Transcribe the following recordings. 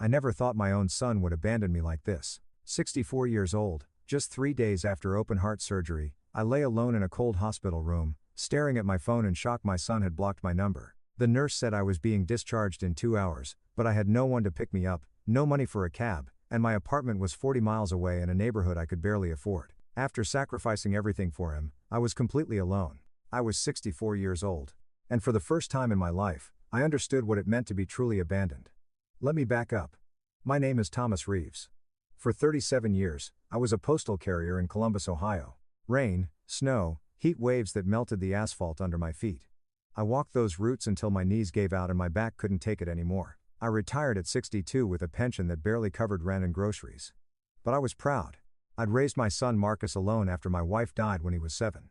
I never thought my own son would abandon me like this. 64 years old, just 3 days after open heart surgery, I lay alone in a cold hospital room, staring at my phone in shock. My son had blocked my number. The nurse said I was being discharged in 2 hours, but I had no one to pick me up, no money for a cab, and my apartment was 40 miles away in a neighborhood I could barely afford. After sacrificing everything for him, I was completely alone. I was 64 years old. And for the first time in my life, I understood what it meant to be truly abandoned. Let me back up. My name is Thomas Reeves. For 37 years, I was a postal carrier in Columbus, Ohio. Rain, snow, heat waves that melted the asphalt under my feet. I walked those routes until my knees gave out and my back couldn't take it anymore. I retired at 62 with a pension that barely covered rent and groceries. But I was proud. I'd raised my son Marcus alone after my wife died when he was 7.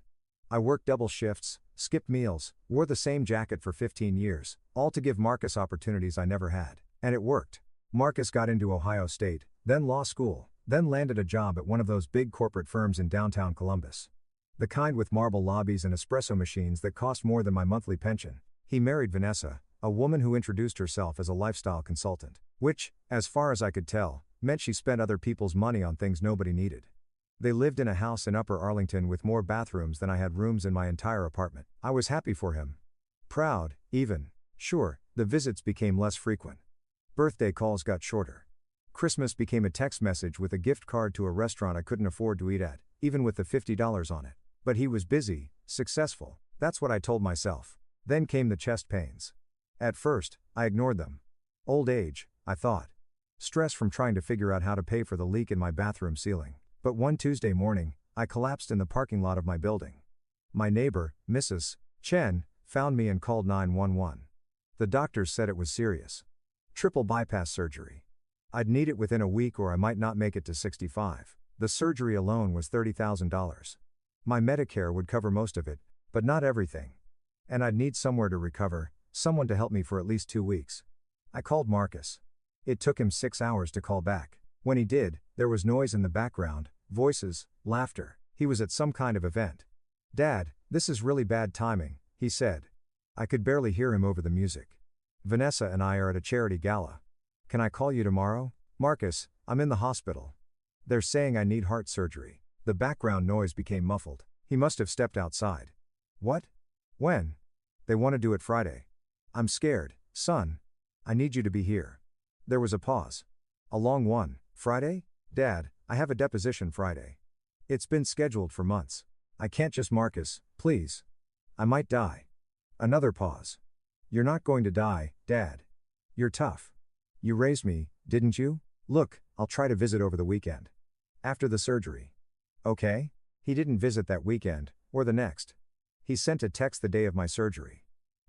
I worked double shifts, skipped meals, wore the same jacket for 15 years, all to give Marcus opportunities I never had. And it worked. Marcus got into Ohio State, then law school, then landed a job at one of those big corporate firms in downtown Columbus. The kind with marble lobbies and espresso machines that cost more than my monthly pension. He married Vanessa, a woman who introduced herself as a lifestyle consultant, which, as far as I could tell, meant she spent other people's money on things nobody needed. They lived in a house in Upper Arlington with more bathrooms than I had rooms in my entire apartment. I was happy for him. Proud, even. Sure, the visits became less frequent. Birthday calls got shorter. Christmas became a text message with a gift card to a restaurant I couldn't afford to eat at, even with the $50 on it. But he was busy, successful, that's what I told myself. Then came the chest pains. At first, I ignored them. Old age, I thought. Stress from trying to figure out how to pay for the leak in my bathroom ceiling. But one Tuesday morning, I collapsed in the parking lot of my building. My neighbor, Mrs. Chen, found me and called 911. The doctors said it was serious. Triple bypass surgery. I'd need it within a week or I might not make it to 65. The surgery alone was $30,000. My Medicare would cover most of it, but not everything. And I'd need somewhere to recover, someone to help me for at least 2 weeks. I called Marcus. It took him 6 hours to call back. When he did, there was noise in the background, voices, laughter. He was at some kind of event. "Dad, this is really bad timing," he said. I could barely hear him over the music. "Vanessa and I are at a charity gala. Can I call you tomorrow?" "Marcus, I'm in the hospital. They're saying I need heart surgery." The background noise became muffled. He must have stepped outside. "What? When?" "They want to do it Friday." "I'm scared, son. I need you to be here." There was a pause. "A long one. Friday? Dad, I have a deposition Friday. It's been scheduled for months. I can't just." "Marcus, please. I might die." Another pause. "You're not going to die, Dad. You're tough. You raised me, didn't you? Look, I'll try to visit over the weekend. After the surgery." "Okay." He didn't visit that weekend, or the next. He sent a text the day of my surgery.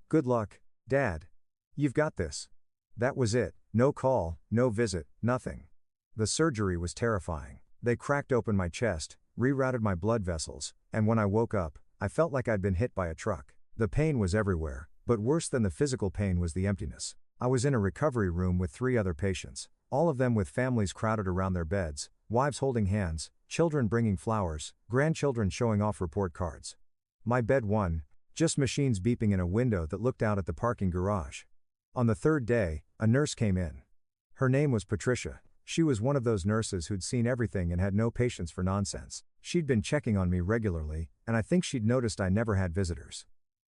"Good luck, Dad. You've got this." That was it. No call, no visit, nothing. The surgery was terrifying. They cracked open my chest, rerouted my blood vessels, and when I woke up, I felt like I'd been hit by a truck. The pain was everywhere, but worse than the physical pain was the emptiness. I was in a recovery room with 3 other patients, all of them with families crowded around their beds, wives holding hands, children bringing flowers, grandchildren showing off report cards. My bed one, just machines beeping in a window that looked out at the parking garage. On the 3rd day, a nurse came in. Her name was Patricia. She was one of those nurses who'd seen everything and had no patience for nonsense. She'd been checking on me regularly, and I think she'd noticed I never had visitors.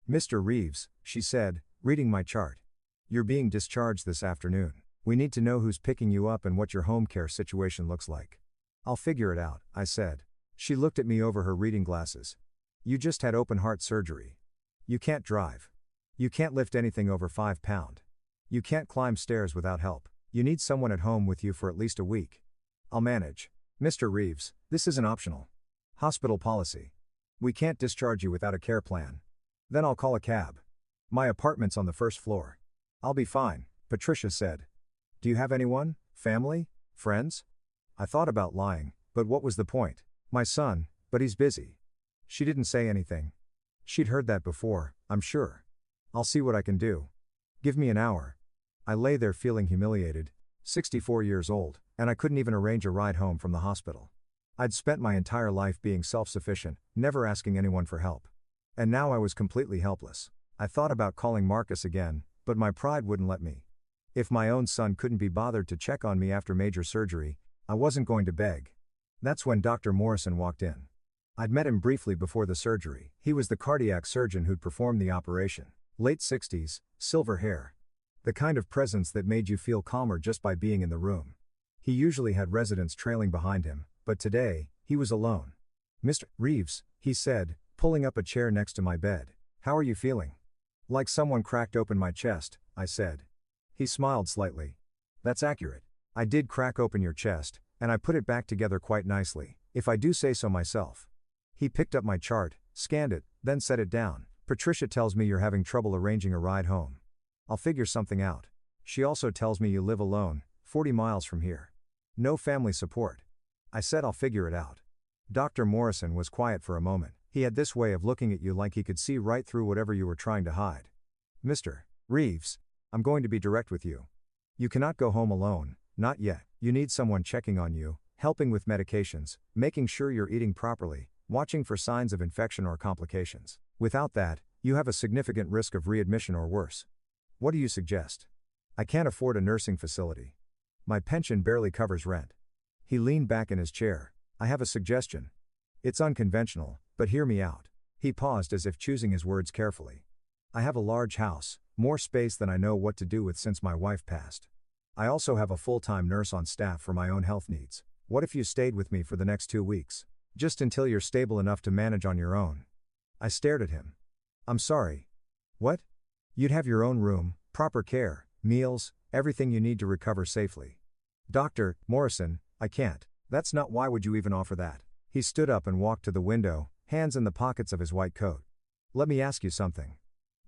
"Mr. Reeves," she said, reading my chart. "You're being discharged this afternoon. We need to know who's picking you up and what your home care situation looks like." "I'll figure it out," I said. She looked at me over her reading glasses. "You just had open heart surgery. You can't drive. You can't lift anything over 5 pounds. You can't climb stairs without help. You need someone at home with you for at least a week." "I'll manage." "Mr. Reeves, this isn't optional. Hospital policy. We can't discharge you without a care plan." "Then I'll call a cab. My apartment's on the 1st floor." "I'll be fine," Patricia said. "Do you have anyone? Family? Friends?" I thought about lying, but what was the point? "My son, but he's busy." She didn't say anything. She'd heard that before, I'm sure. "I'll see what I can do. Give me an hour." I lay there feeling humiliated, 64 years old, and I couldn't even arrange a ride home from the hospital. I'd spent my entire life being self-sufficient, never asking anyone for help. And now I was completely helpless. I thought about calling Marcus again, but my pride wouldn't let me. If my own son couldn't be bothered to check on me after major surgery, I wasn't going to beg. That's when Dr. Morrison walked in. I'd met him briefly before the surgery. He was the cardiac surgeon who'd performed the operation. Late 60s, silver hair. The kind of presence that made you feel calmer just by being in the room. He usually had residents trailing behind him, but today, he was alone. "Mr. Reeves," he said, pulling up a chair next to my bed. "How are you feeling?" "Like someone cracked open my chest," I said. He smiled slightly. "That's accurate. I did crack open your chest, and I put it back together quite nicely, if I do say so myself." He picked up my chart, scanned it, then set it down. "Patricia tells me you're having trouble arranging a ride home. I'll figure something out. She also tells me you live alone, 40 miles from here. No family support." I said I'll figure it out. Dr. Morrison was quiet for a moment. He had this way of looking at you like he could see right through whatever you were trying to hide. "Mr. Reeves, I'm going to be direct with you. You cannot go home alone, not yet. You need someone checking on you, helping with medications, making sure you're eating properly, watching for signs of infection or complications. Without that, you have a significant risk of readmission or worse. What do you suggest?" "I can't afford a nursing facility. My pension barely covers rent." He leaned back in his chair. "I have a suggestion. It's unconventional, but hear me out." He paused as if choosing his words carefully. "I have a large house, more space than I know what to do with since my wife passed. I also have a full-time nurse on staff for my own health needs. What if you stayed with me for the next 2 weeks? Just until you're stable enough to manage on your own." I stared at him. "I'm sorry. What?" "You'd have your own room, proper care, meals, everything you need to recover safely." "Dr. Morrison, I can't. That's not why would you even offer that?" He stood up and walked to the window, hands in the pockets of his white coat. "Let me ask you something.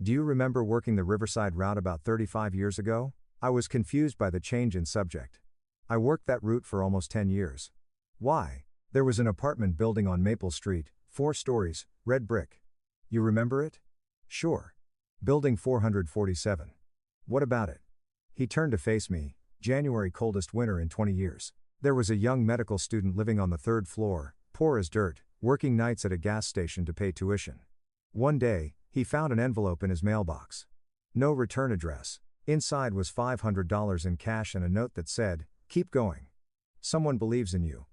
Do you remember working the Riverside route about 35 years ago?" I was confused by the change in subject. "I worked that route for almost 10 years. "Why?" "There was an apartment building on Maple Street, 4 stories, red brick. You remember it?" "Sure. Building 447. What about it?" He turned to face me. "January, coldest winter in 20 years. There was a young medical student living on the 3rd floor, poor as dirt, working nights at a gas station to pay tuition. One day, he found an envelope in his mailbox. No return address. Inside was $500 in cash and a note that said, 'Keep going. Someone believes in you.'"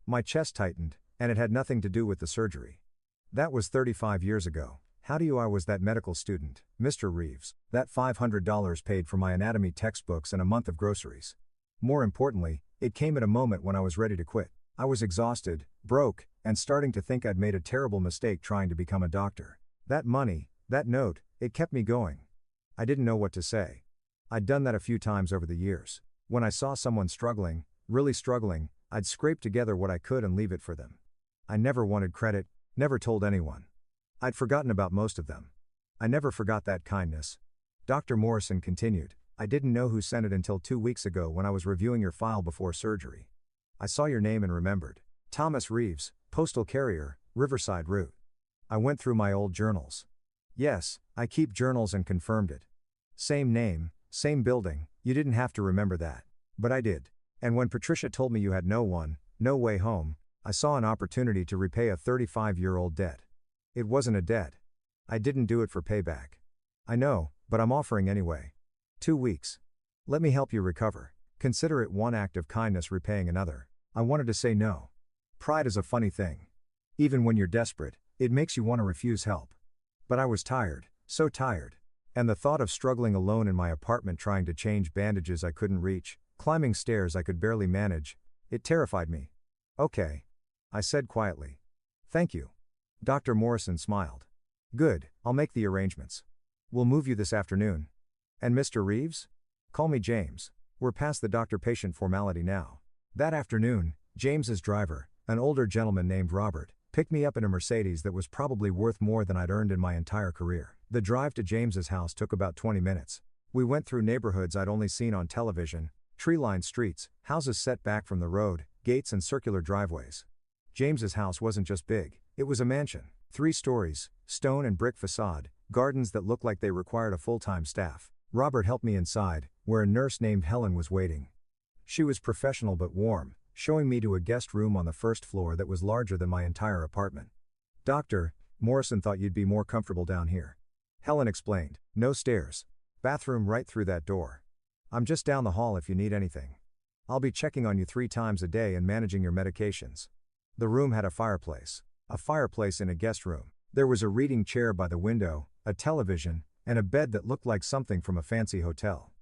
My chest tightened, and it had nothing to do with the surgery. "That was 35 years ago. How do you I was that medical student, Mr. Reeves. That $500 paid for my anatomy textbooks and a month of groceries. More importantly, it came at a moment when I was ready to quit. I was exhausted, broke, and starting to think I'd made a terrible mistake trying to become a doctor. That money, that note, it kept me going. I didn't know what to say. I'd done that a few times over the years. When I saw someone struggling, really struggling, I'd scrape together what I could and leave it for them. I never wanted credit, never told anyone. I'd forgotten about most of them. I never forgot that kindness." Dr. Morrison continued, "I didn't know who sent it until 2 weeks ago when I was reviewing your file before surgery. I saw your name and remembered. Thomas Reeves, postal carrier, Riverside route. I went through my old journals. Yes, I keep journals and confirmed it. Same name, same building, you didn't have to remember that. But I did. And when Patricia told me you had no way home, I saw an opportunity to repay a 35-year-old debt. It wasn't a debt. I didn't do it for payback. I know, but I'm offering anyway. 2 weeks. Let me help you recover. Consider it one act of kindness repaying another." I wanted to say no. Pride is a funny thing. Even when you're desperate, it makes you want to refuse help. But I was tired, so tired. And the thought of struggling alone in my apartment trying to change bandages I couldn't reach, climbing stairs I could barely manage, it terrified me. "Okay," I said quietly. "Thank you." Dr. Morrison smiled. "Good, I'll make the arrangements. We'll move you this afternoon. And Mr. Reeves? Call me James. We're past the doctor-patient formality now." That afternoon, James's driver, an older gentleman named Robert, picked me up in a Mercedes that was probably worth more than I'd earned in my entire career. The drive to James's house took about 20 minutes. We went through neighborhoods I'd only seen on television, tree-lined streets, houses set back from the road, gates and circular driveways. James's house wasn't just big, it was a mansion. 3 stories, stone and brick facade, gardens that looked like they required a full-time staff. Robert helped me inside, where a nurse named Helen was waiting. She was professional but warm, showing me to a guest room on the 1st floor that was larger than my entire apartment. "Dr. Morrison thought you'd be more comfortable down here," Helen explained. "No stairs. Bathroom right through that door." I'm just down the hall if you need anything. I'll be checking on you 3 times a day and managing your medications. The room had a fireplace. A fireplace in a guest room. There was a reading chair by the window, a television, and a bed that looked like something from a fancy hotel.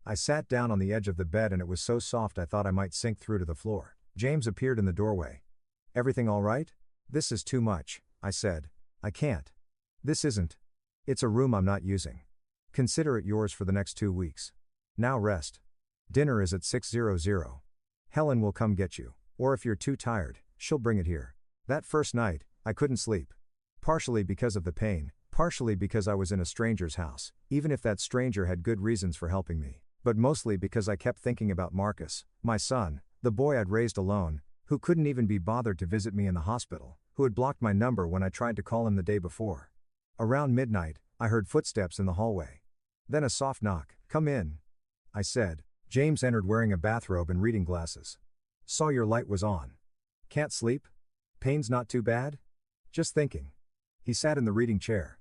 I sat down on the edge of the bed and it was so soft I thought I might sink through to the floor. James appeared in the doorway. Everything all right? This is too much, I said. I can't. This isn't. It's a room I'm not using. Consider it yours for the next 2 weeks. Now rest. Dinner is at 6:00. Helen will come get you, or if you're too tired, she'll bring it here. That first night, I couldn't sleep. Partially because of the pain, partially because I was in a stranger's house, even if that stranger had good reasons for helping me, but mostly because I kept thinking about Marcus, my son, the boy I'd raised alone, who couldn't even be bothered to visit me in the hospital, who had blocked my number when I tried to call him the day before. Around midnight, I heard footsteps in the hallway. Then a soft knock. Come in, I said. James entered wearing a bathrobe and reading glasses. Saw your light was on. Can't sleep? Pain's not too bad? Just thinking. He sat in the reading chair.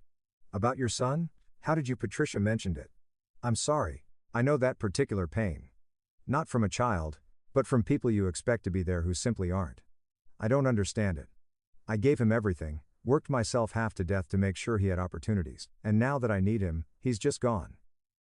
About your son? How did you? Patricia mentioned it. I'm sorry, I know that particular pain. Not from a child, but from people you expect to be there who simply aren't. I don't understand it. I gave him everything, worked myself half to death to make sure he had opportunities, and now that I need him, he's just gone.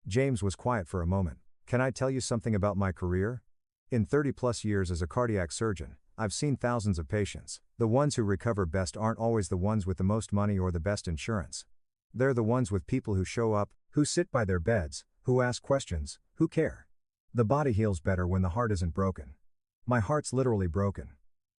James was quiet for a moment. Can I tell you something about my career? In 30+ years as a cardiac surgeon, I've seen thousands of patients. The ones who recover best aren't always the ones with the most money or the best insurance. They're the ones with people who show up, who sit by their beds, who ask questions, who care. The body heals better when the heart isn't broken. My heart's literally broken,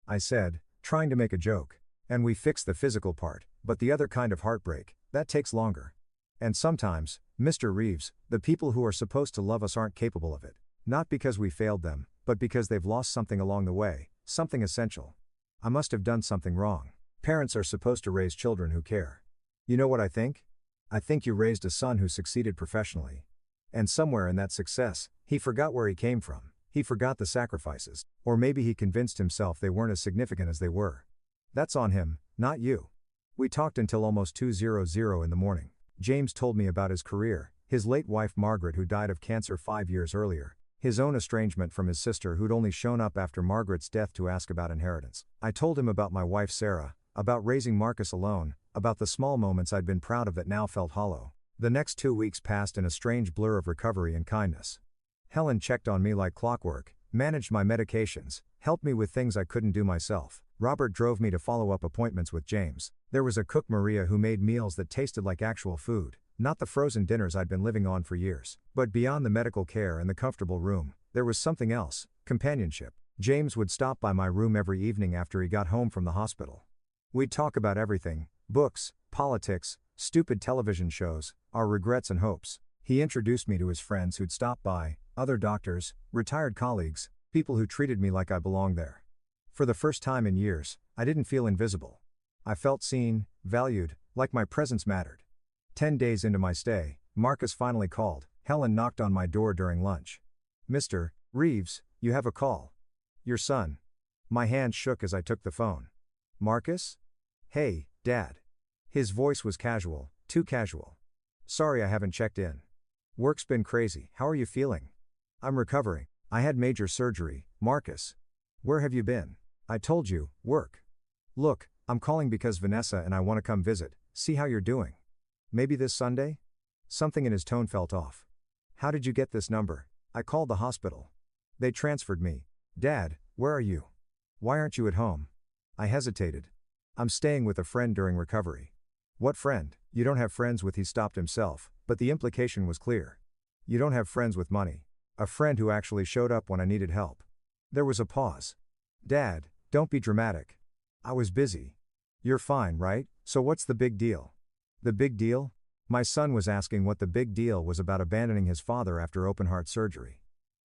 I said, trying to make a joke. And we fixed the physical part, but the other kind of heartbreak, that takes longer. And sometimes, Mr. Reeves, the people who are supposed to love us aren't capable of it. Not because we failed them, but because they've lost something along the way, something essential. I must have done something wrong. Parents are supposed to raise children who care. You know what I think? I think you raised a son who succeeded professionally. And somewhere in that success, he forgot where he came from. He forgot the sacrifices, or maybe he convinced himself they weren't as significant as they were. That's on him, not you. We talked until almost 2:00 in the morning. James told me about his career, his late wife Margaret who died of cancer 5 years earlier, his own estrangement from his sister who'd only shown up after Margaret's death to ask about inheritance. I told him about my wife Sarah, about raising Marcus alone, about the small moments I'd been proud of that now felt hollow. The next 2 weeks passed in a strange blur of recovery and kindness. Helen checked on me like clockwork, managed my medications, helped me with things I couldn't do myself. Robert drove me to follow-up appointments with James. There was a cook Maria who made meals that tasted like actual food, not the frozen dinners I'd been living on for years. But beyond the medical care and the comfortable room, there was something else, companionship. James would stop by my room every evening after he got home from the hospital. We'd talk about everything, books, politics, stupid television shows, our regrets and hopes. He introduced me to his friends who'd stop by, other doctors, retired colleagues, people who treated me like I belonged there. For the first time in years, I didn't feel invisible. I felt seen, valued, like my presence mattered. 10 days into my stay, Marcus finally called. Helen knocked on my door during lunch. Mr. Reeves, you have a call. Your son. My hand shook as I took the phone. Marcus? Hey, Dad. His voice was casual, too casual. Sorry I haven't checked in. Work's been crazy. How are you feeling? I'm recovering. I had major surgery, Marcus. Where have you been? I told you, work. Look, I'm calling because Vanessa and I want to come visit, see how you're doing. Maybe this Sunday? Something in his tone felt off. How did you get this number? I called the hospital. They transferred me. Dad, where are you? Why aren't you at home? I hesitated. I'm staying with a friend during recovery. What friend? You don't have friends with. He stopped himself, but the implication was clear. You don't have friends with money. A friend who actually showed up when I needed help. There was a pause. Dad, don't be dramatic. I was busy. You're fine, right? So what's the big deal? The big deal? My son was asking what the big deal was about abandoning his father after open heart surgery.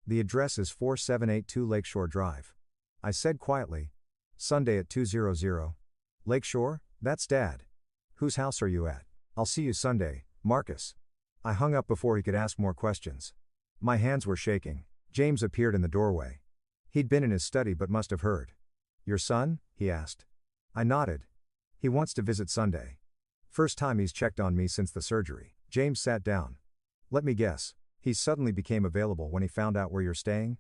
The address is 4782 Lakeshore Drive. I said quietly. Sunday at 2:00. Lakeshore? That's Dad. Whose house are you at? I'll see you Sunday, Marcus. I hung up before he could ask more questions. My hands were shaking. James appeared in the doorway. He'd been in his study but must have heard. Your son? He asked. I nodded. He wants to visit Sunday. First time he's checked on me since the surgery. James sat down. Let me guess. He suddenly became available when he found out where you're staying?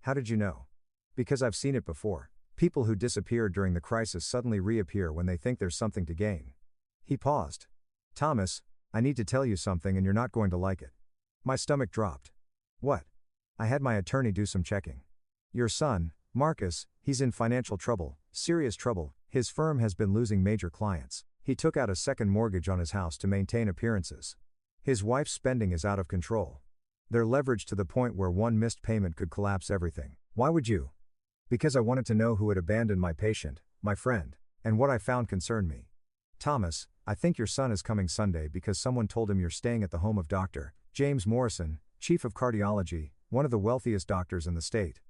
How did you know? Because I've seen it before. People who disappeared during the crisis suddenly reappear when they think there's something to gain. He paused. Thomas, I need to tell you something and you're not going to like it. My stomach dropped. What? I had my attorney do some checking. Your son, Marcus, he's in financial trouble, serious trouble. His firm has been losing major clients. He took out a second mortgage on his house to maintain appearances. His wife's spending is out of control. They're leveraged to the point where one missed payment could collapse everything. Why would you? Because I wanted to know who had abandoned my patient, my friend, and what I found concerned me. Thomas, I think your son is coming Sunday because someone told him you're staying at the home of Dr. James Morrison, chief of cardiology, one of the wealthiest doctors in the state.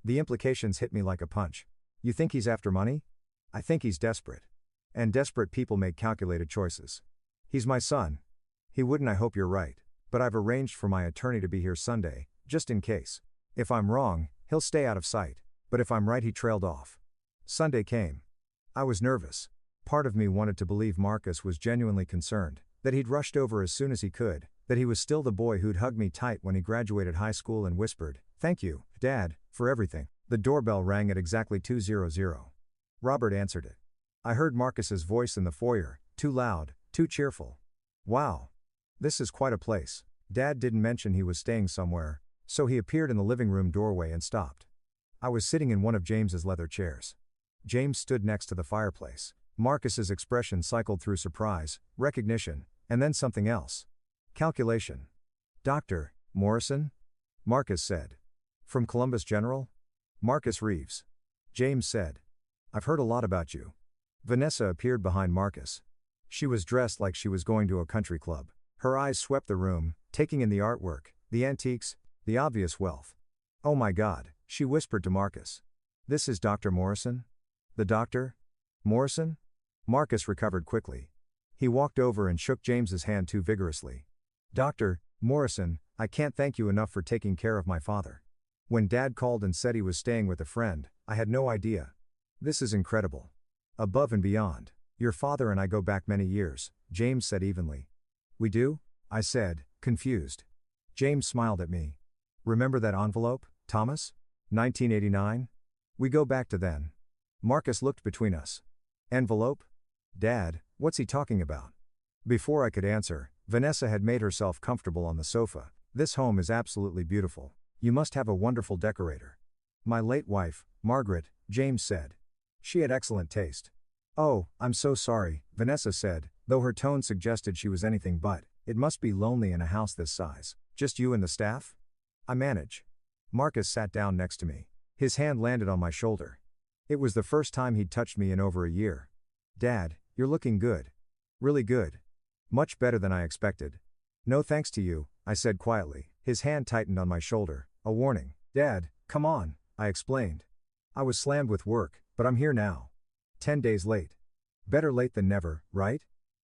The implications hit me like a punch. You think he's after money? I think he's desperate. And desperate people make calculated choices. He's my son. He wouldn't. I hope you're right. But I've arranged for my attorney to be here Sunday, just in case. If I'm wrong, he'll stay out of sight. But if I'm right, he trailed off. Sunday came. I was nervous. Part of me wanted to believe Marcus was genuinely concerned, that he'd rushed over as soon as he could, that he was still the boy who'd hugged me tight when he graduated high school and whispered, "Thank you, Dad, for everything." The doorbell rang at exactly 2:00. Robert answered it. I heard Marcus's voice in the foyer, too loud, too cheerful. Wow. This is quite a place. Dad didn't mention he was staying somewhere, so he appeared in the living room doorway and stopped. I was sitting in one of James's leather chairs. James stood next to the fireplace. Marcus's expression cycled through surprise, recognition, and then something else. Calculation. Dr. Morrison? Marcus said. From Columbus General? Marcus Reeves. James said. I've heard a lot about you. Vanessa appeared behind Marcus. She was dressed like she was going to a country club. Her eyes swept the room, taking in the artwork, the antiques, the obvious wealth. Oh my God, she whispered to Marcus. This is Dr. Morrison? The doctor? Morrison? Marcus recovered quickly. He walked over and shook James's hand too vigorously. Dr. Morrison, I can't thank you enough for taking care of my father. When Dad called and said he was staying with a friend, I had no idea. This is incredible. Above and beyond. Your father and I go back many years, James said evenly. We do? I said, confused. James smiled at me. Remember that envelope, Thomas? 1989? We go back to then. Marcus looked between us. Envelope? Dad, what's he talking about? Before I could answer, Vanessa had made herself comfortable on the sofa. This home is absolutely beautiful. You must have a wonderful decorator. My late wife, Margaret, James said. She had excellent taste. Oh, I'm so sorry, Vanessa said, though her tone suggested she was anything but. It must be lonely in a house this size. Just you and the staff? I manage. Marcus sat down next to me. His hand landed on my shoulder. It was the first time he'd touched me in over a year. Dad, you're looking good. Really good. Much better than I expected. No thanks to you, I said quietly. His hand tightened on my shoulder, a warning. Dad, come on, I explained. I was slammed with work, but I'm here now. 10 days late. Better late than never, right?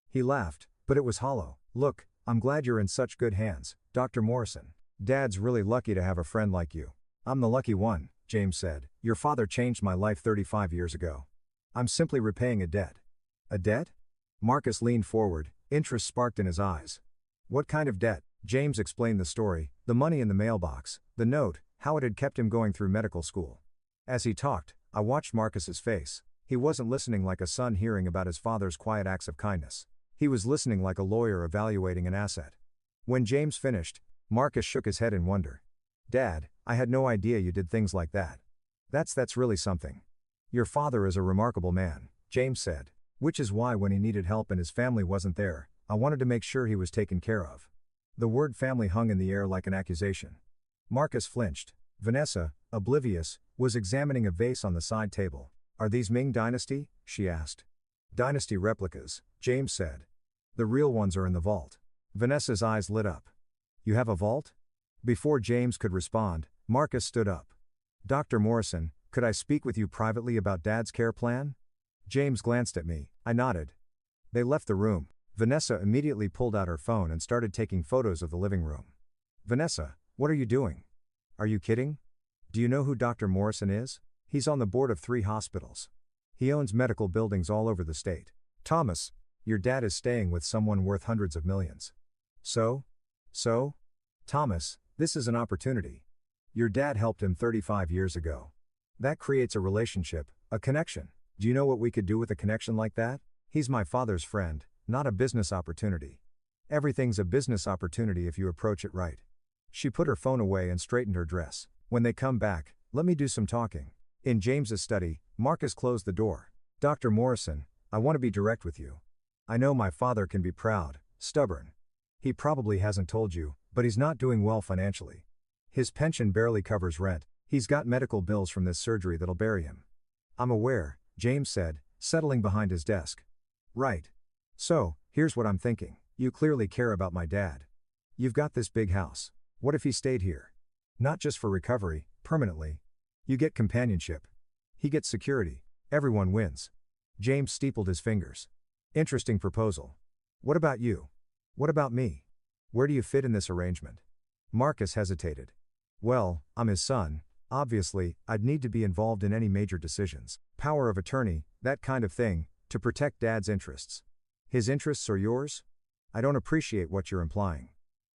He laughed, but it was hollow. Look, I'm glad you're in such good hands, Dr. Morrison. Dad's really lucky to have a friend like you. I'm the lucky one, James said. Your father changed my life 35 years ago. I'm simply repaying a debt. A debt? Marcus leaned forward, interest sparked in his eyes. What kind of debt? James explained the story, the money in the mailbox, the note, how it had kept him going through medical school. As he talked, I watched Marcus's face. He wasn't listening like a son hearing about his father's quiet acts of kindness. He was listening like a lawyer evaluating an asset. When James finished, Marcus shook his head in wonder. Dad, I had no idea you did things like that. That's really something. Your father is a remarkable man, James said. Which is why when he needed help and his family wasn't there, I wanted to make sure he was taken care of. The word family hung in the air like an accusation. Marcus flinched. Vanessa, oblivious, was examining a vase on the side table. Are these Ming Dynasty? She asked. Dynasty replicas, James said. The real ones are in the vault. Vanessa's eyes lit up. You have a vault? Before James could respond, Marcus stood up. Dr. Morrison, could I speak with you privately about Dad's care plan? James glanced at me. I nodded. They left the room. Vanessa immediately pulled out her phone and started taking photos of the living room. Vanessa, what are you doing? Are you kidding? Do you know who Dr. Morrison is? He's on the board of 3 hospitals. He owns medical buildings all over the state. Thomas, your dad is staying with someone worth hundreds of millions. So? Thomas, This is an opportunity. Your dad helped him 35 years ago. That creates a relationship, a connection. Do you know what we could do with a connection like that? He's my father's friend, not a business opportunity. Everything's a business opportunity if you approach it right. She put her phone away and straightened her dress. When they come back, let me do some talking. In James's study, Marcus closed the door. Dr. Morrison, I want to be direct with you. I know my father can be proud, stubborn. He probably hasn't told you, but he's not doing well financially. His pension barely covers rent. He's got medical bills from this surgery that'll bury him. I'm aware, James said, settling behind his desk. Right. So, here's what I'm thinking. You clearly care about my dad. You've got this big house. What if he stayed here? Not just for recovery, permanently. You get companionship. He gets security. Everyone wins. James steepled his fingers. Interesting proposal. What about you? What about me? Where do you fit in this arrangement? Marcus hesitated. Well, I'm his son. Obviously, I'd need to be involved in any major decisions. Power of attorney, that kind of thing, to protect Dad's interests. His interests or yours? I don't appreciate what you're implying.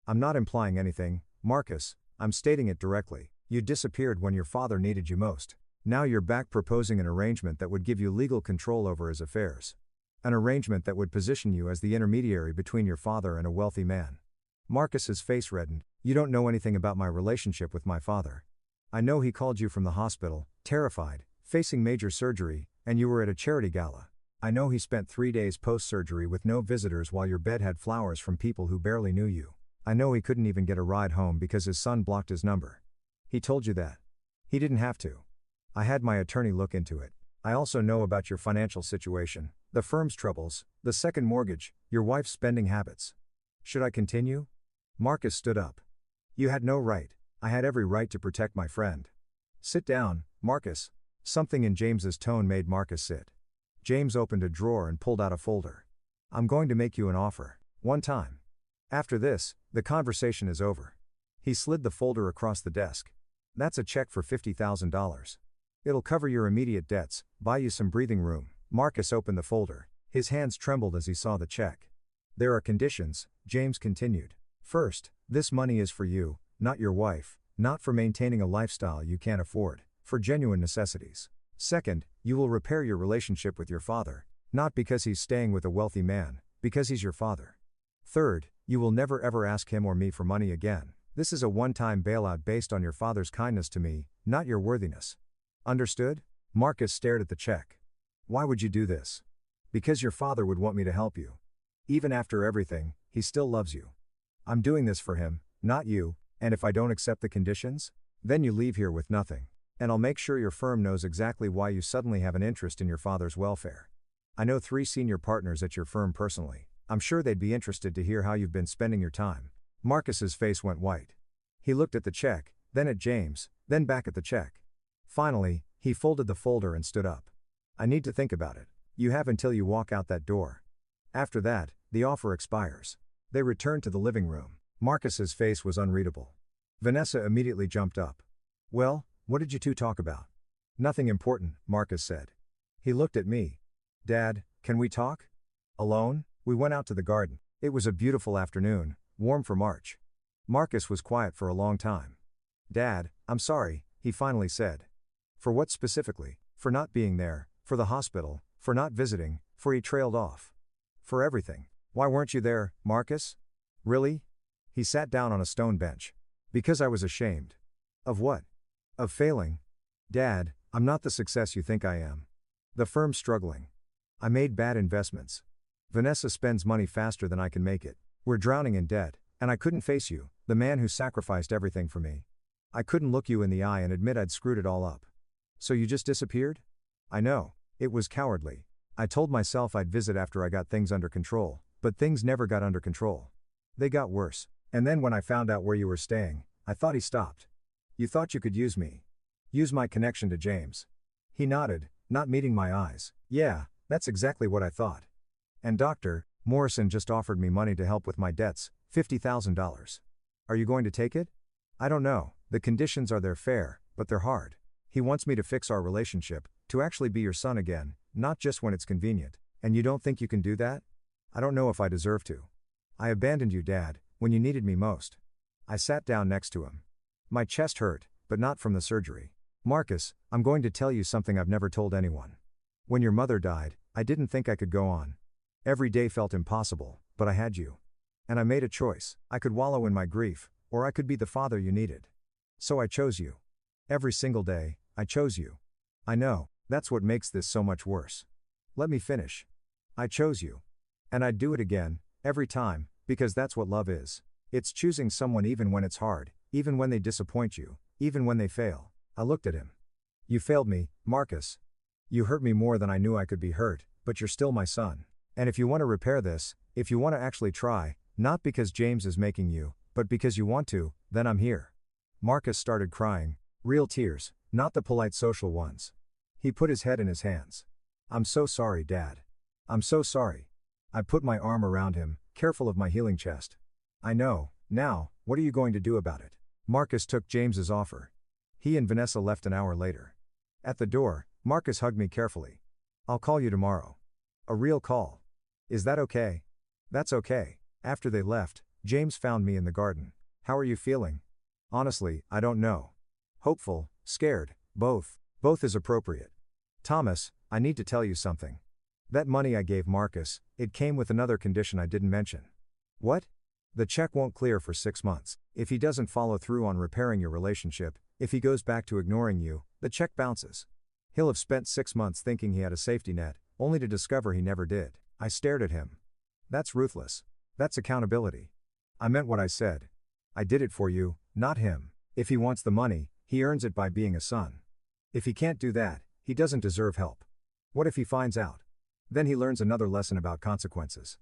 I'm not implying anything, Marcus, I'm stating it directly. You disappeared when your father needed you most. Now you're back proposing an arrangement that would give you legal control over his affairs. An arrangement that would position you as the intermediary between your father and a wealthy man. Marcus's face reddened. You don't know anything about my relationship with my father. I know he called you from the hospital, terrified, facing major surgery, and you were at a charity gala. I know he spent 3 days post-surgery with no visitors while your bed had flowers from people who barely knew you. I know he couldn't even get a ride home because his son blocked his number. He told you that. He didn't have to. I had my attorney look into it. I also know about your financial situation, the firm's troubles, the second mortgage, your wife's spending habits. Should I continue? Marcus stood up. You had no right. I had every right to protect my friend. Sit down, Marcus. Something in James's tone made Marcus sit. James opened a drawer and pulled out a folder. I'm going to make you an offer. One time. After this, the conversation is over. He slid the folder across the desk. That's a check for $50,000. It'll cover your immediate debts, buy you some breathing room. Marcus opened the folder. His hands trembled as he saw the check. There are conditions, James continued. First, this money is for you, not your wife, not for maintaining a lifestyle you can't afford, for genuine necessities. Second, you will repair your relationship with your father, not because he's staying with a wealthy man, because he's your father. Third, you will never ever ask him or me for money again. This is a one-time bailout based on your father's kindness to me, not your worthiness. Understood? Marcus stared at the check. Why would you do this? Because your father would want me to help you. Even after everything, he still loves you. I'm doing this for him, not you, and if I don't accept the conditions, then you leave here with nothing. And I'll make sure your firm knows exactly why you suddenly have an interest in your father's welfare. I know 3 senior partners at your firm personally. I'm sure they'd be interested to hear how you've been spending your time. Marcus's face went white. He looked at the check, then at James, then back at the check. Finally, he folded the folder and stood up. I need to think about it. You have until you walk out that door. After that, the offer expires. They returned to the living room. Marcus's face was unreadable. Vanessa immediately jumped up. Well, what did you two talk about? Nothing important, Marcus said. He looked at me. Dad, can we talk? Alone? We went out to the garden. It was a beautiful afternoon, warm for March. Marcus was quiet for a long time. Dad, I'm sorry, he finally said. For what specifically? For not being there, for the hospital, for not visiting, for he trailed off. For everything. Why weren't you there, Marcus? Really? He sat down on a stone bench. Because I was ashamed. Of what? Of failing. Dad, I'm not the success you think I am. The firm's struggling. I made bad investments. Vanessa spends money faster than I can make it. We're drowning in debt, and I couldn't face you, the man who sacrificed everything for me. I couldn't look you in the eye and admit I'd screwed it all up. So you just disappeared? I know, it was cowardly. I told myself I'd visit after I got things under control, but things never got under control. They got worse. And then when I found out where you were staying, I thought he stopped. You thought you could use me. Use my connection to James. He nodded, not meeting my eyes. Yeah, that's exactly what I thought. And Dr. Morrison just offered me money to help with my debts, $50,000. Are you going to take it? I don't know, the conditions are they're fair, but they're hard. He wants me to fix our relationship, to actually be your son again, not just when it's convenient. And you don't think you can do that? I don't know if I deserve to. I abandoned you, Dad, when you needed me most. I sat down next to him. My chest hurt, but not from the surgery. Marcus, I'm going to tell you something I've never told anyone. When your mother died, I didn't think I could go on. Every day felt impossible, but I had you. And I made a choice. I could wallow in my grief, or I could be the father you needed. So I chose you. Every single day, I chose you. I know, that's what makes this so much worse. Let me finish. I chose you. And I'd do it again, every time, because that's what love is. It's choosing someone even when it's hard, even when they disappoint you, even when they fail. I looked at him. You failed me, Marcus. You hurt me more than I knew I could be hurt, but you're still my son. And if you want to repair this, if you want to actually try, not because James is making you, but because you want to, then I'm here. Marcus started crying, real tears, not the polite social ones. He put his head in his hands. I'm so sorry, Dad. I'm so sorry. I put my arm around him, careful of my healing chest. I know, now, what are you going to do about it? Marcus took James's offer. He and Vanessa left an hour later. At the door, Marcus hugged me carefully. I'll call you tomorrow. A real call. Is that okay? That's okay. After they left, James found me in the garden. How are you feeling? Honestly, I don't know. Hopeful, scared, both. Both is appropriate. Thomas, I need to tell you something. That money I gave Marcus, it came with another condition I didn't mention. What? The check won't clear for 6 months. If he doesn't follow through on repairing your relationship, if he goes back to ignoring you, the check bounces. He'll have spent 6 months thinking he had a safety net, only to discover he never did. I stared at him. That's ruthless. That's accountability. I meant what I said. I did it for you, not him. If he wants the money, he earns it by being a son. If he can't do that, he doesn't deserve help. What if he finds out? Then he learns another lesson about consequences.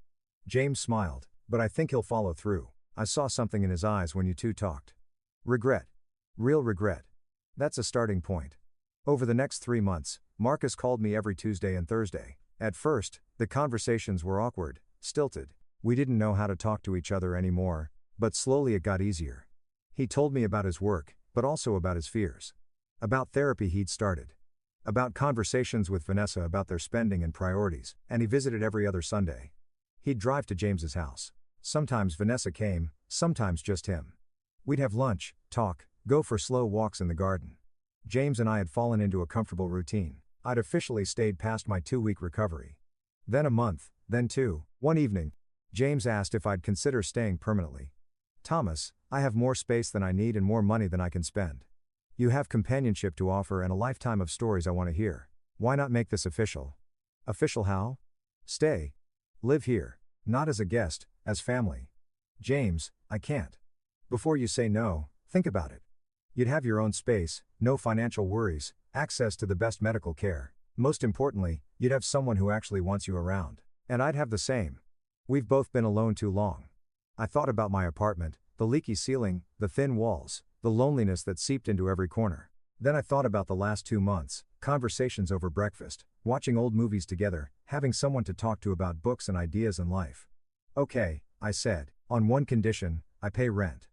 James smiled, but I think he'll follow through. I saw something in his eyes when you two talked. Regret. Real regret. That's a starting point. Over the next 3 months, Marcus called me every Tuesday and Thursday. At first, the conversations were awkward, stilted. We didn't know how to talk to each other anymore, but slowly it got easier. He told me about his work, but also about his fears. About therapy he'd started. About conversations with Vanessa about their spending and priorities, and he visited every other Sunday. He'd drive to James's house. Sometimes Vanessa came, sometimes just him. We'd have lunch, talk, go for slow walks in the garden. James and I had fallen into a comfortable routine. I'd officially stayed past my 2-week recovery. Then a month, then 2. One evening, James asked if I'd consider staying permanently. Thomas, I have more space than I need and more money than I can spend. You have companionship to offer and a lifetime of stories I want to hear. Why not make this official? Official how? Stay. Live here. Not as a guest, as family. James, I can't. Before you say no, think about it. You'd have your own space, no financial worries, access to the best medical care. Most importantly, you'd have someone who actually wants you around. And I'd have the same. We've both been alone too long. I thought about my apartment, the leaky ceiling, the thin walls, the loneliness that seeped into every corner. Then I thought about the last 2 months, conversations over breakfast, watching old movies together, having someone to talk to about books and ideas in life. Okay, I said, on one condition, I pay rent.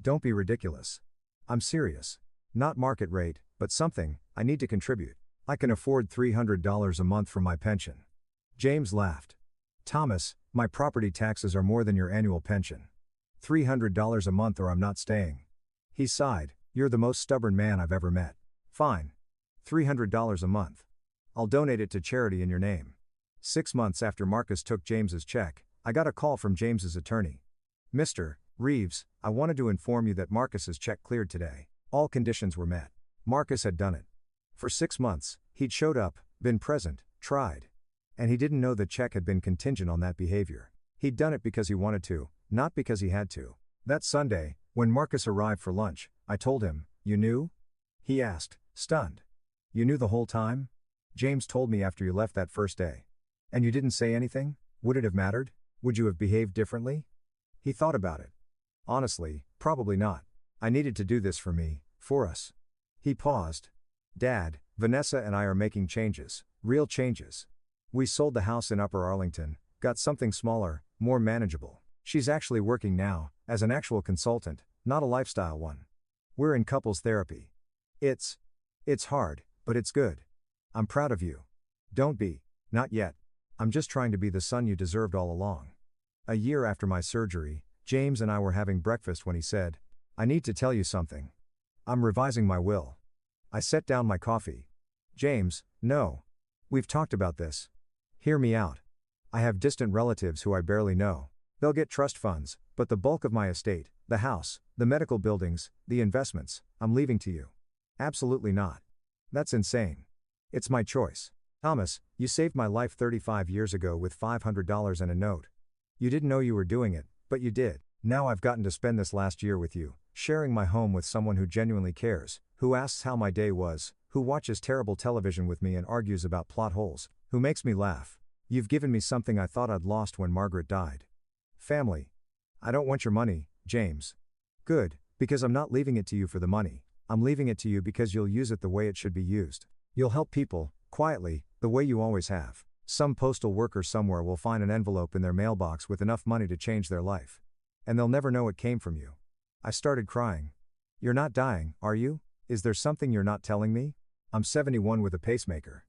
Don't be ridiculous. I'm serious. Not market rate, but something, I need to contribute. I can afford $300 a month from my pension. James laughed. Thomas, my property taxes are more than your annual pension. $300 a month or I'm not staying. He sighed, you're the most stubborn man I've ever met. Fine. $300 a month. I'll donate it to charity in your name. 6 months after Marcus took James's check, I got a call from James's attorney. Mr. Reeves, I wanted to inform you that Marcus's check cleared today. All conditions were met. Marcus had done it. For 6 months, he'd showed up, been present, tried. And he didn't know the check had been contingent on that behavior. He'd done it because he wanted to, not because he had to. That Sunday, when Marcus arrived for lunch, I told him, you knew? He asked, stunned. You knew the whole time? James told me after you left that first day. And you didn't say anything? Would it have mattered? Would you have behaved differently? He thought about it. Honestly, probably not. I needed to do this for me, for us. He paused. Dad, Vanessa and I are making changes, real changes. We sold the house in Upper Arlington, got something smaller, more manageable. She's actually working now, as an actual consultant, not a lifestyle one. We're in couples therapy. It's hard, but it's good. I'm proud of you. Don't be, not yet. I'm just trying to be the son you deserved all along. A year after my surgery, James and I were having breakfast when he said, I need to tell you something. I'm revising my will. I set down my coffee. James, no. We've talked about this. Hear me out. I have distant relatives who I barely know. They'll get trust funds, but the bulk of my estate, the house, the medical buildings, the investments, I'm leaving to you. Absolutely not. That's insane. It's my choice. Thomas, you saved my life 35 years ago with $500 and a note. You didn't know you were doing it, but you did. Now I've gotten to spend this last year with you, sharing my home with someone who genuinely cares, who asks how my day was, who watches terrible television with me and argues about plot holes, who makes me laugh. You've given me something I thought I'd lost when Margaret died. Family. I don't want your money, James. Good, because I'm not leaving it to you for the money. I'm leaving it to you because you'll use it the way it should be used. You'll help people, quietly, the way you always have. Some postal worker somewhere will find an envelope in their mailbox with enough money to change their life. And they'll never know it came from you. I started crying. You're not dying, are you? Is there something you're not telling me? I'm 71 with a pacemaker.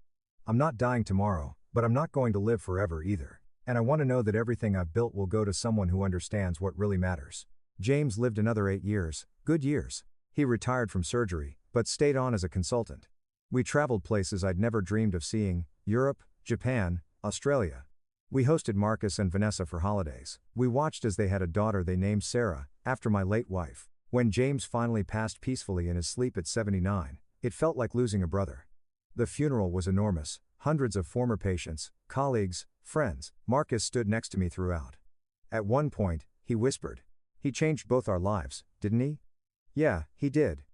I'm not dying tomorrow, but I'm not going to live forever either. And I want to know that everything I've built will go to someone who understands what really matters. James lived another 8 years, good years. He retired from surgery, but stayed on as a consultant. We traveled places I'd never dreamed of seeing: Europe, Japan, Australia. We hosted Marcus and Vanessa for holidays. We watched as they had a daughter they named Sarah, after my late wife. When James finally passed peacefully in his sleep at 79, it felt like losing a brother. The funeral was enormous, hundreds of former patients, colleagues, friends. Marcus stood next to me throughout. At one point, he whispered, "He changed both our lives, didn't he?" Yeah, he did.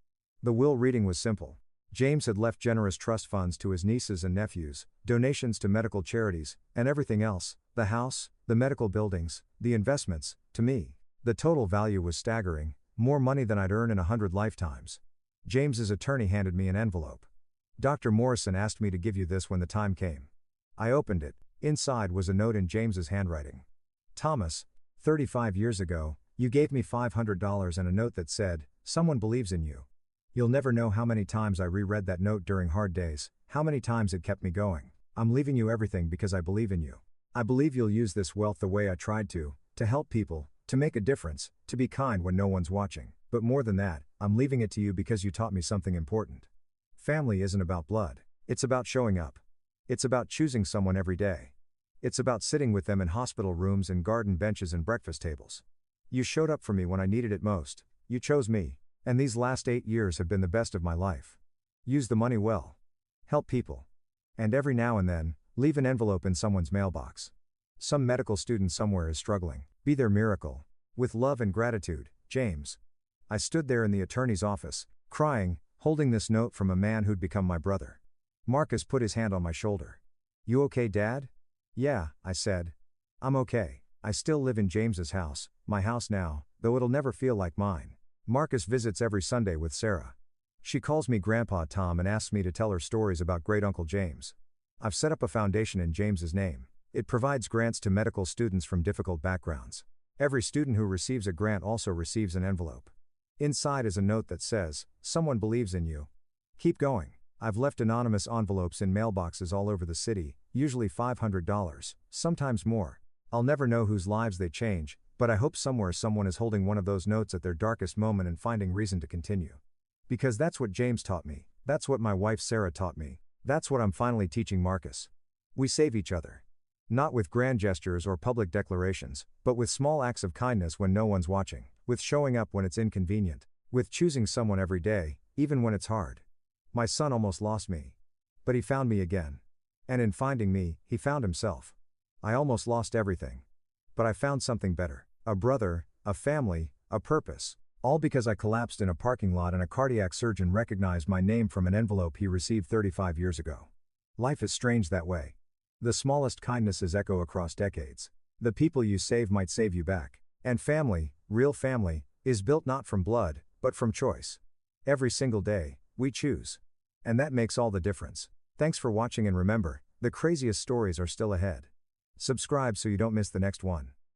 The will reading was simple. James had left generous trust funds to his nieces and nephews, donations to medical charities, and everything else, the house, the medical buildings, the investments, to me. The total value was staggering, more money than I'd earn in 100 lifetimes. James's attorney handed me an envelope. "Dr. Morrison asked me to give you this when the time came." I opened it. Inside was a note in James's handwriting. "Thomas, 35 years ago, you gave me $500 and a note that said, 'Someone believes in you.' You'll never know how many times I reread that note during hard days, how many times it kept me going. I'm leaving you everything because I believe in you. I believe you'll use this wealth the way I tried to help people, to make a difference, to be kind when no one's watching. But more than that, I'm leaving it to you because you taught me something important. Family isn't about blood. It's about showing up. It's about choosing someone every day. It's about sitting with them in hospital rooms and garden benches and breakfast tables. You showed up for me when I needed it most. You chose me. And these last 8 years have been the best of my life. Use the money well. Help people. And every now and then, leave an envelope in someone's mailbox. Some medical student somewhere is struggling. Be their miracle. With love and gratitude, James." I stood there in the attorney's office, crying, holding this note from a man who'd become my brother. Marcus put his hand on my shoulder. "You okay, Dad?" "Yeah," I said. "I'm okay. I still live in James's house, my house now, though it'll never feel like mine. Marcus visits every Sunday with Sarah. She calls me Grandpa Tom and asks me to tell her stories about Great Uncle James. I've set up a foundation in James's name. It provides grants to medical students from difficult backgrounds. Every student who receives a grant also receives an envelope. Inside is a note that says, 'Someone believes in you. Keep going.' I've left anonymous envelopes in mailboxes all over the city, usually $500, sometimes more. I'll never know whose lives they change, but I hope somewhere someone is holding one of those notes at their darkest moment and finding reason to continue. Because that's what James taught me, that's what my wife Sarah taught me, that's what I'm finally teaching Marcus. We save each other. Not with grand gestures or public declarations, but with small acts of kindness when no one's watching, with showing up when it's inconvenient, with choosing someone every day, even when it's hard. My son almost lost me. But he found me again. And in finding me, he found himself. I almost lost everything. But I found something better. A brother, a family, a purpose. All because I collapsed in a parking lot and a cardiac surgeon recognized my name from an envelope he received 35 years ago. Life is strange that way. The smallest kindnesses echo across decades. The people you save might save you back. And family, real family, is built not from blood, but from choice. Every single day, we choose. And that makes all the difference. Thanks for watching, and remember, the craziest stories are still ahead. Subscribe so you don't miss the next one.